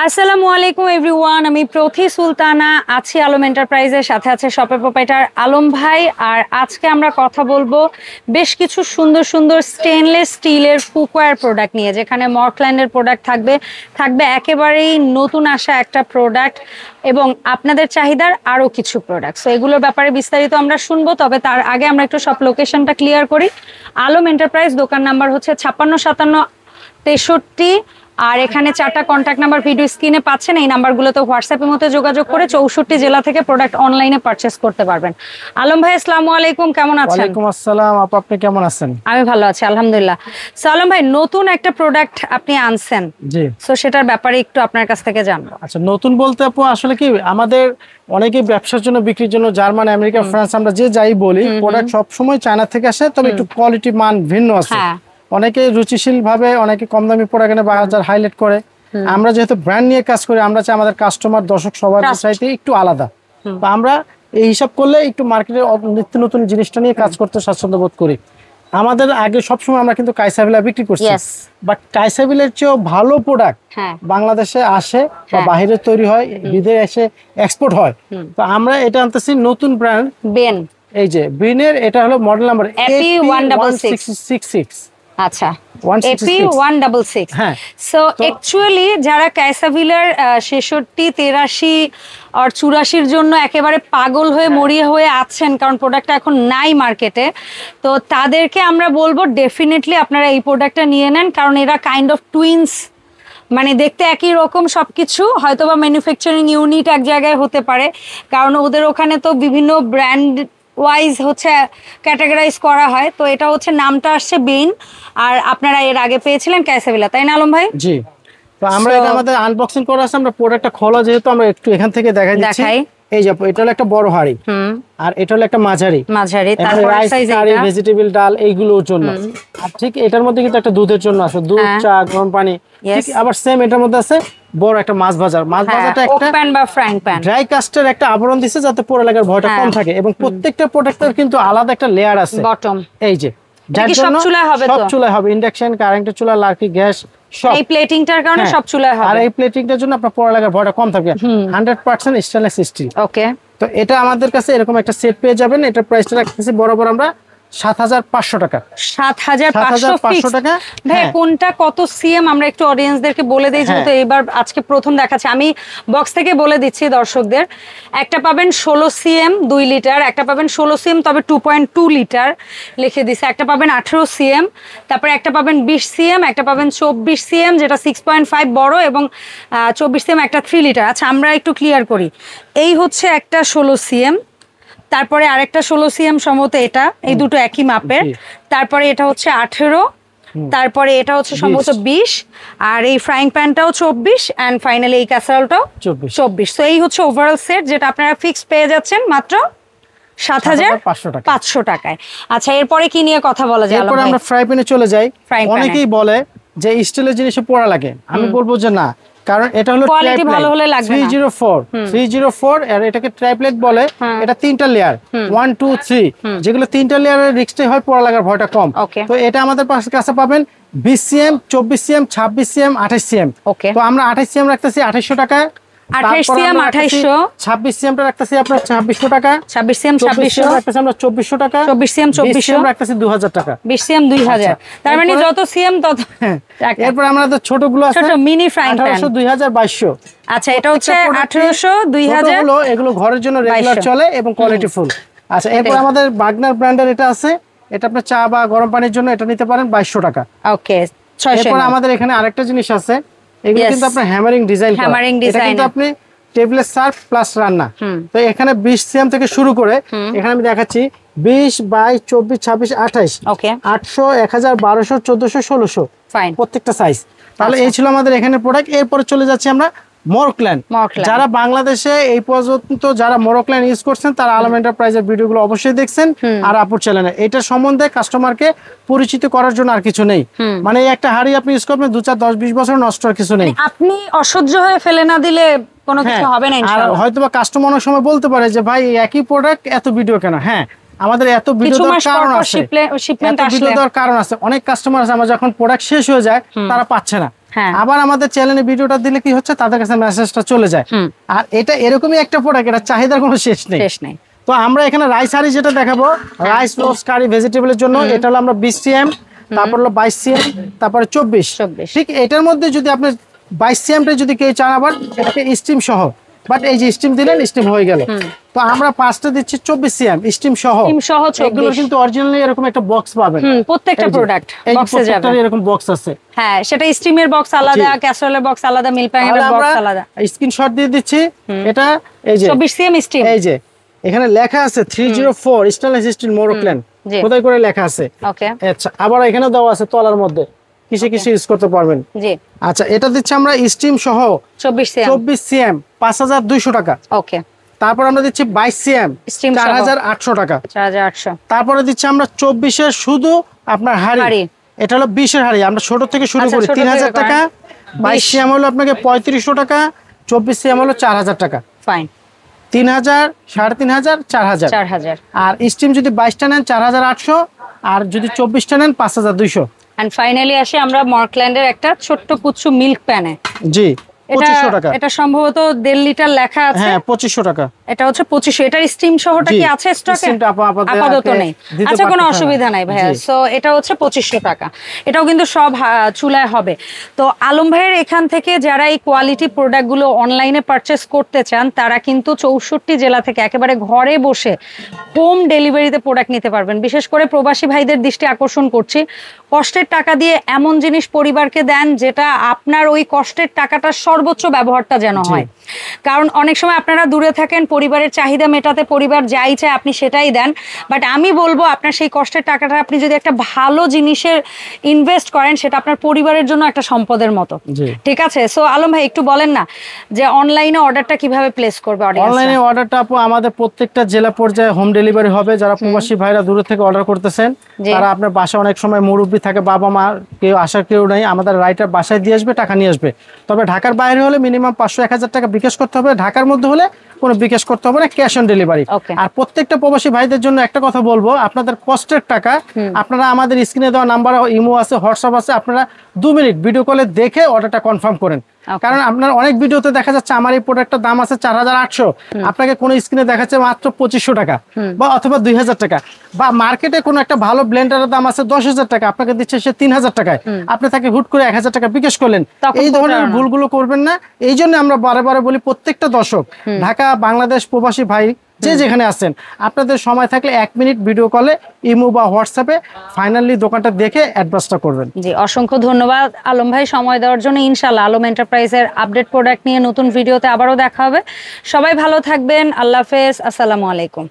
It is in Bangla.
আসসালামু আলাইকুম এভরিওয়ান, আমি প্রথি সুলতানা আছি আলম এন্টারপ্রাইজের সাথে আছে শপের প্রোপাইটার আলম ভাই। আর আজকে আমরা কথা বলবো বেশ কিছু সুন্দর সুন্দর স্টেনলেস স্টিলের কুকওয়্যার প্রোডাক্ট নিয়ে, যেখানে মর্কল্যান্ডের প্রোডাক্ট থাকবে একেবারেই নতুন আসা একটা প্রোডাক্ট এবং আপনাদের চাহিদার আরও কিছু প্রোডাক্ট। সো এগুলোর ব্যাপারে বিস্তারিত আমরা শুনবো, তবে তার আগে আমরা একটু সব লোকেশনটা ক্লিয়ার করি। আলম এন্টারপ্রাইজ দোকান নাম্বার হচ্ছে 565763, আর এখানে 4টা কন্ট্যাক্ট নাম্বার ভিডিও স্ক্রিনে পাচ্ছেন। এই নাম্বারগুলোতে হোয়াটসঅ্যাপের মধ্যে যোগাযোগ করে 64 জেলা থেকে প্রোডাক্ট অনলাইনে পারচেস করতে পারবেন। আলম ভাই আসসালামু আলাইকুম, কেমন আছেন? ওয়ালাইকুম আসসালাম আপু, আপনি কেমন আছেন? আমি ভালো আছি আলহামদুলিল্লাহ। সো আলম ভাই, নতুন একটা প্রোডাক্ট আপনি আনছেন, জি। সো সেটার ব্যাপারে একটু আপনার কাছ থেকে জানবো। আচ্ছা, নতুন বলতে আপু আসলে কি, আমাদের অনেকেই ব্যবসার জন্য, বিক্রির জন্য জার্মান, আমেরিকা, ফ্রান্স, আমরা যে যাই বলি, প্রোডাক্ট সব সময় চায়না থেকে আসে, তবে একটু কোয়ালিটি মান ভিন্ন আছে। অনেকে রুচিশীল ভাবে অনেকে কম দামি প্রোডাক্ট এনে বাজার হাইলাইট করে। আমরা যেহেতু ব্র্যান্ড নিয়ে কাজ করি, আমরা চাই আমাদের কাস্টমার, দর্শক সবার চাইতে একটু আলাদা। তো আমরা এই হিসাব করলে একটু মার্কেটের নিত্য নতুন জিনিসটা নিয়ে কাজ করতে স্বাচ্ছন্দ্য বোধ করি। আমাদের আগে সবসময় আমরা কিন্তু কাইসাভিলা বিক্রি করছি, বাট কাইসাভিলের চেয়েও ভালো প্রোডাক্ট বাংলাদেশে আসে বা বাইরে তৈরি হয়, বিদেশে এসে এক্সপোর্ট হয়। তো আমরা এটা আনতেছি নতুন ব্র্যান্ড বেন। এই যে বেনের, এটা হলো মডেল নাম্বার AP1666। আচ্ছা, AP166। সো অ্যাকচুয়ালি যারা কাইসাভিলার 66, 83 আর 84-র জন্য একেবারে পাগল হয়ে মরিয়া হয়ে আছেন, কারণ প্রোডাক্টটা এখন নাই মার্কেটে, তো তাদেরকে আমরা বলবো ডেফিনেটলি আপনারা এই প্রোডাক্টটা নিয়ে নেন, কারণ এরা কাইন্ড অফ টুইন্স, মানে দেখতে একই রকম সবকিছু, হয়তোবা ম্যানুফ্যাকচারিং ইউনিট এক জায়গায় হতে পারে, কারণ ওদের ওখানে তো বিভিন্ন ব্র্যান্ড ওয়াইজ হচ্ছে ক্যাটাগরাইজ করা হয়। তো এটা হচ্ছে নামটা আসছে বেইন, আর আপনারা এর আগে পেয়েছিলেন কাইসাভিলা, তাই না আলম ভাই? জি। তো আমরা এটা আমাদের আনবক্সিং করা আছে, আমরা প্রোডাক্টটা খোলা, যেহেতু আমরা একটু এখান থেকে দেখাই দিচ্ছি। এই যে এটা হলো একটা বড় হাঁড়ি, আর এটা হলো একটা মাঝারি, তারপর রাইস, কারি, ভেজিটেবল, ডাল, এইগুলোর জন্য। আর ঠিক এটার মধ্যে কিন্তু একটা দুধের জন্য আছে, দুধ, চা, গরম পানি। ঠিক আবার সেম এটার মধ্যে আছে বড় একটা মাছ ভাজার। মাছ ভাজাটা একটা ওপেন বা ফ্রাইং প্যান, ড্রাই কাস্টের একটা আবরণ দিছে, যাতে পোড়া লাগার ভয়টা কম থাকে, এবং প্রত্যেকটা প্রোডাক্টের কিন্তু আলাদা একটা লেয়ার আছে বটম। এই যে সব চুলায় হবে, ইন্ডাকশন, কারেন্টের চুলা, লার্কি, গ্যাস, সব এই প্লেটিংটার কারণে সব চুলায় হবে। আর এই প্লেটিংটার জন্য আপনার পোড়া লাগার ভয়টা কম থাকবে। 100% স্টেনলেস স্টিল। ওকে, তো এটা আমাদের কাছে এরকম একটা সেট পেয়ে যাবেন। এটার প্রাইসটা রাখতেছি বরাবর আমরা 7500 টাকা। 7500 টাকা। ভাই কোনটা কত সিএম আমরা একটু অডিয়েন্সদেরকে বলে দিই, যেহেতু এবার আজকে প্রথম দেখাচ্ছে। আমি বক্স থেকে বলে দিচ্ছি দর্শকদের, একটা পাবেন 16 সিএম 2 লিটার, একটা পাবেন 16 সিএম তবে 2.2 লিটার লিখে দিছে, একটা পাবেন 18 সিএম, তারপরে একটা পাবেন 20 সিএম, একটা পাবেন 24 সিএম যেটা 6.5 বড়, এবং 24 সিএম একটা 3 লিটার। আচ্ছা, আমরা একটু ক্লিয়ার করি। এই হচ্ছে একটা 16 সিএম, তারপরে আরেকটা 16 সিএম সম্ভবত, এটা এই দুটো একই মাপের, তারপরে এটা হচ্ছে 18, তারপরে এটা হচ্ছে সম্ভবত 20, আর এই ফ্রাইং প্যানটাও 24, এন্ড ফাইনালি এই ক্যাসারোলটাও 24। তো এই হচ্ছে ওভারঅল সেট, যেটা আপনারা ফিক্স পেয়ে যাচ্ছেন মাত্র 7500 টাকায়। আচ্ছা, এরপরে কি নিয়ে কথা বলা যায়? এরপরে আমরা ফ্রাই প্যানে চলে যাই। অনেকেই বলে যে স্টিলের জিনিসে পোড়া লাগে, আমি বলবো যে না, কারণ এটা হলো কোয়ালিটি ভালো হলে লাগবে না। 304 আর এটাকে ট্রাইপ্লেট বলে। এটা 3টা লেয়ার, 1 2 3, যেগুলো 3টা লেয়ারের রিস্কটাই হয় পোড়া লাগার ভয়টা কম। তো এটা আমাদের কাছে পাবেন 20 সিএম, 24 সিএম, 26 সিএম, 28 সিএম। তো আমরা 28 সিএম রাখতেছি 2800 টাকা, 28 সিএম 2800, 26 সিএমটা রাখতেছি আপনার 2600 টাকা, 26 সিএম 2600 রাখতেছি আমরা 2400 টাকা, 24 সিএম 2400 রাখতেছি 2000 টাকা, 20 সিএম 2000। তার মানে যত সিএম তত টাকা। এরপর আমাদের ছোটগুলো আছে, ছোট মিনি ফ্রাইং প্যান 1800, 2000, 2200। আচ্ছা, এটা হচ্ছে 1800, 2000, এগুলো ঘরের জন্য রেগুলার চলে এবং কোয়ালিটি ফুল। আচ্ছা, এরপর আমাদের বাগনার ব্র্যান্ডের এটা আছে, এটা আপনার চা বা গরম পানির জন্য এটা নিতে পারেন 2200 টাকা। ওকে, 600। এরপর আমাদের এখানে আরেকটা জিনিস আছে, এগুলো কিন্তু আপনার হ্যামারিং ডিজাইন করা, এটা কিন্তু আপনি টেবিলে সার্ভ প্লাস রান্না। তো এখানে 20 সিএম থেকে শুরু করে, এখানে আমি দেখাচ্ছি 20, 22, 24, 26, 28, 800, 1000, 1200, 1400, 1600 প্রত্যেকটা সাইজ। তাহলে এই ছিল আমাদের এখানে প্রোডাক্ট। এরপরে চলে যাচ্ছি আমরা মরকল্যান্ড। যারা বাংলাদেশে এই পর্যন্ত যারা মরকল্যান্ড ইউজ করছেন, তারা আলম এন্টারপ্রাইজের ভিডিওগুলো অবশ্যই দেখছেন, আর আপুর চ্যানেলে এটা সম্বন্ধে কাস্টমারকে পরিচিত করার জন্য আর কিছু নেই। মানে একটা হাড়ি আপনি ইউজ করবেন 2, 4, 10, 20 বছর, নষ্ট আর কিছু নেই। আপনি অসহ্য হয়ে ফেলে না দিলে কোনো কিছু হবে না ইনশাআল্লাহ। আর হয়তোবা কাস্টমার অনেক সময় বলতে পারে যে ভাই একই প্রোডাক্ট এত ভিডিও কেন? হ্যাঁ, আমাদের এত ভিডিও দেওয়ার কারণ আছে, শিপমেন্ট আসলে কারণ আছে। অনেক কাস্টমার আছে, আমার যখন প্রোডাক্ট শেষ হয়ে যায় তারা পাচ্ছে না, আবার আমাদের চ্যানেলে ভিডিওটা দিলে কি হচ্ছে তাদের কাছে মেসেজটা চলে যায়। আর এটা এরকমই একটা প্রোডাক্ট, এটা চাহিদার কোনো শেষ নেই। তো আমরা এখানে রাইস হাঁড়ি যেটা দেখাবো, রাইস রোস্ট কারি ভেজিটেবলের জন্য, এটা হলো আমরা 20 সিএম, তারপর হলো 22 সিএম, তারপরে 24। ঠিক এটার মধ্যে যদি আপনি 22 সিএমটা যদি কেউ চান আবার এটাকে স্টিম সহ, বাট এই যে স্টিম দিলেন স্টিম হয়ে গেল, তো আমরা 5টা দিচ্ছি 24 সিএম স্টিম সহ। এগুলো কিন্তু অরিজিনালি এরকম একটা বক্স পাবেন, প্রত্যেকটা প্রোডাক্ট বক্সে যাবে, এরকম বক্স আছে। হ্যাঁ, সেটা স্টিমের বক্স আলাদা, ক্যাসারোলের বক্স আলাদা, মিল প্যাকেটের বক্স আলাদা। স্ক্রিনশট দিয়ে দিচ্ছি, এটা এই যে 24 সিএম স্টিম, এই যে এখানে লেখা আছে 304 স্টেনলেস স্টিল মোরোক্লেন, কোথায় করে লেখা আছে। ওকে, আচ্ছা, আবার এখানেও দেওয়া আছে তলার মধ্যে, কিসে কিসে ইউজ করতে পারবেন। জি, আচ্ছা, এটা দিচ্ছি আমরা স্টিম সহ 24 সিএম 5200 টাকা। ওকে, তারপর আমরা দিচ্ছি 22 সিএম স্টিম 4800 টাকা। 4800। তারপরে দিচ্ছি আমরা 24 এর শুধু আপনার হাড়ি, এটা হলো 20 এর হাড়ি, আমরা ছোট থেকে শুরু করি 3000 টাকা। 22 সিএম হলো আপনাকে 3500 টাকা, 24 সিএম হলো 4000 টাকা। ফাইন, 3000, 3500, 4000। আর স্টিম যদি 22টা নেন 4800, আর যদি 24টা নেন 5200। এন্ড ফাইনালি আসে আমরা মর্কল্যান্ডের একটা ছোট্ট কুচু মিল্ক প্যানে। জি, 2500 টাকা। এটা সম্ভবত 1.5 লিটার লেখা আছে। হ্যাঁ, 2500 টাকা। এটা হচ্ছে 2500। এটার স্টিম সহটা কি আছে স্টকে? স্টিমটা আপাতত নেই। আচ্ছা, কোনো অসুবিধা নাই ভাইয়া। সো এটা হচ্ছে 2500 টাকা। এটাও কিন্তু সব চুলায় হবে। তো আলম ভাইয়ের এখান থেকে যারা এই কোয়ালিটি প্রোডাক্টগুলো অনলাইনে পারচেজ করতে চান, তারা কিন্তু 64 জেলা থেকে একেবারে ঘরে বসে হোম ডেলিভারিতে প্রোডাক্ট নিতে পারবেন। বিশেষ করে প্রবাসী ভাইদের দৃষ্টি আকর্ষণ করছি, কষ্টের টাকা দিয়ে এমন জিনিস পরিবারকে দেন যেটা আপনার ওই কষ্টের টাকাটা সর্বোচ্চ ব্যবহারটা যেন হয়। কারণ অনেক সময় আপনারা দূরে থাকেন, পরিবারের চাহিদা মেটাতে পরিবার যাই চায় আপনি সেটাই দেন, বাট আমি বলবো আপনার সেই কষ্টের টাকাটা আপনি যদি একটা ভালো জিনিসের ইনভেস্ট করেন, সেটা আপনার পরিবারের জন্য একটা সম্পদের মতো। ঠিক আছে, সো আলম ভাই একটু বলেন না যে অনলাইনে অর্ডারটা কিভাবে প্লেস করবে অডিয়েন্স? অনলাইনে অর্ডারটা আপু আমাদের প্রত্যেকটা জেলা পর্যায়ে হোম ডেলিভারি হবে। যারা প্রবাসী ভাইরা দূরে থেকে অর্ডার করতেছেন, তারা আপনার বাসায় অনেক সময় মুরব্বি থাকে, বাবা মা কেউ আসার কেউ নেই, আমাদের রাইটার বাসায় দিয়ে আসবে, টাকা নিয়ে আসবে। তবে ঢাকার বাইরে হলে মিনিমাম 500-1000 টাকা বিকাশ করতে হবে, ঢাকার মধ্যে হলে কোনো বিকাশ করতে হবে না, ক্যাশ অন ডেলিভারি। আর প্রত্যেকটা প্রবাসী ভাইদের জন্য একটা কথা বলবো, আপনাদের কষ্টের টাকা আপনারা আমাদের স্ক্রিনে দেওয়া নাম্বার, ইমো আছে, হোয়াটসঅ্যাপ আছে, আপনারা 2 মিনিট ভিডিও কলে দেখে অর্ডারটা কনফার্ম করেন। কারণ আপনার অনেক ভিডিওতে দেখা যাচ্ছে আমার এই প্রোডাক্টের দাম আছে 4800, আপনাকে কোনো স্ক্রিনে দেখাচ্ছে মাত্র 2500 টাকা বা অথবা 2000 টাকা, বা মার্কেটে কোনো একটা ভালো ব্লেন্ডারের দাম আছে 10,000 টাকা, আপনাকে দিচ্ছে সে 3000 টাকায়, আপনি তাকে হুট করে 1000 টাকা বিকাশ করলেন। এই ধরনের ভুলগুলো করবেন না। এই জন্য আমরা বারে বলি প্রত্যেকটা দর্শক, ঢাকা, বাংলাদেশ প্রবাসী ভাই যে যেখানে আছেন, আপনাদের সময় থাকলে 1 মিনিট ভিডিও কলে, ইমো বা হোয়াটসঅ্যাপে ফাইনালি দোকানটা দেখে অ্যাডভান্সটা করবেন। জি, অসংখ্য ধন্যবাদ আলম ভাই সময় দেওয়ার জন্য। ইনশাআল্লাহ আলম এন্টারপ্রাইজের আপডেট প্রোডাক্ট নিয়ে নতুন ভিডিওতে আবারও দেখা হবে। সবাই ভালো থাকবেন, আল্লাহ হাফেজ, আসসালামু আলাইকুম।